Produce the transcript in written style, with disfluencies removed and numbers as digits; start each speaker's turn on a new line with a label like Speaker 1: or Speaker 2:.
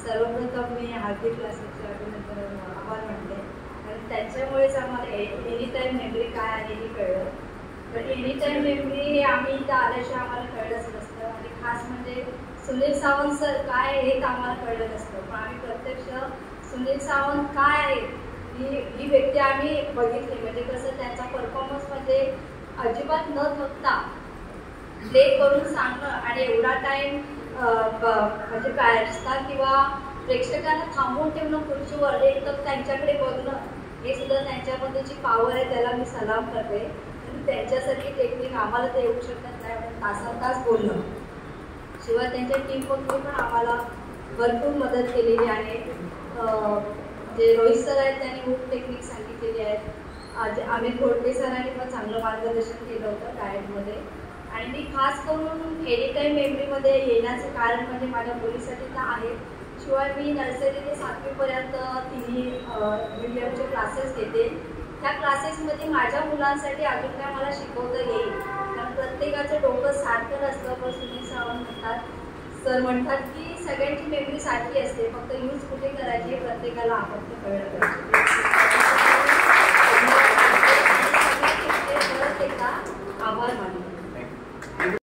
Speaker 1: सर्वप्रथम मी हार्दिक क्लासेसचे अभिनंदन आभार मानते आणि त्याच्यामुळेच आम्हाला एनी टाईम मेमरी काय आहे हे कळलं. तर एनी टाईम मेमरी हे आम्ही इथं आल्याशिवाय आम्हाला कळलंच नसतं आणि खास म्हणजे सुनील सावंत सर काय हेच आम्हाला कळलं नसतं. पण आम्ही प्रत्यक्ष सुनील सावंत काय आहेत ही व्यक्ती आम्ही बघितली. म्हणजे कसं त्यांचा परफॉर्मन्स म्हणजे अजिबात न थकता प्ले करून सांगणं आणि एवढा टाईम म्हणजे बॅट्सना किंवा प्रेक्षकांना थांबवून ठेवणं खुर्चीवर एकदम त्यांच्याकडे बघणं हे सुद्धा त्यांच्यामध्येची पॉवर आहे. त्याला मी सलाम करते. आणि त्यांच्यासाठी टेक्निक आम्हाला ते येऊ शकत नाही म्हणून तासनतास बोलणं. शिवाय त्यांच्या टीममधून पण आम्हाला भरपूर मदत केलेली आहे. जे रोहित सर आहेत त्यांनी खूप टेक्निक सांगितलेली आहेत. आज अमित घोडके सरांनी पण चांगलं मार्गदर्शन केलं होतं डाएटमध्ये. आणि मी खास करून एनी टाईम मेमरीमध्ये येण्याचं कारण म्हणजे माझ्या मुलीसाठी तर आहे. शिवाय मी नर्सरी ते 7वीपर्यंत तिन्ही मीडियमचे क्लासेस घेते. त्या क्लासेसमध्ये माझ्या मुलांसाठी अजून काय मला शिकवता येईल. कारण प्रत्येकाचं डोकं सारखं नसतं. पण सुनील सावंत सर म्हणतात की सगळ्यांची मेमरी सारखी असते, फक्त यूज कुठे करायची हे प्रत्येकाला आपण कळलं पाहिजे.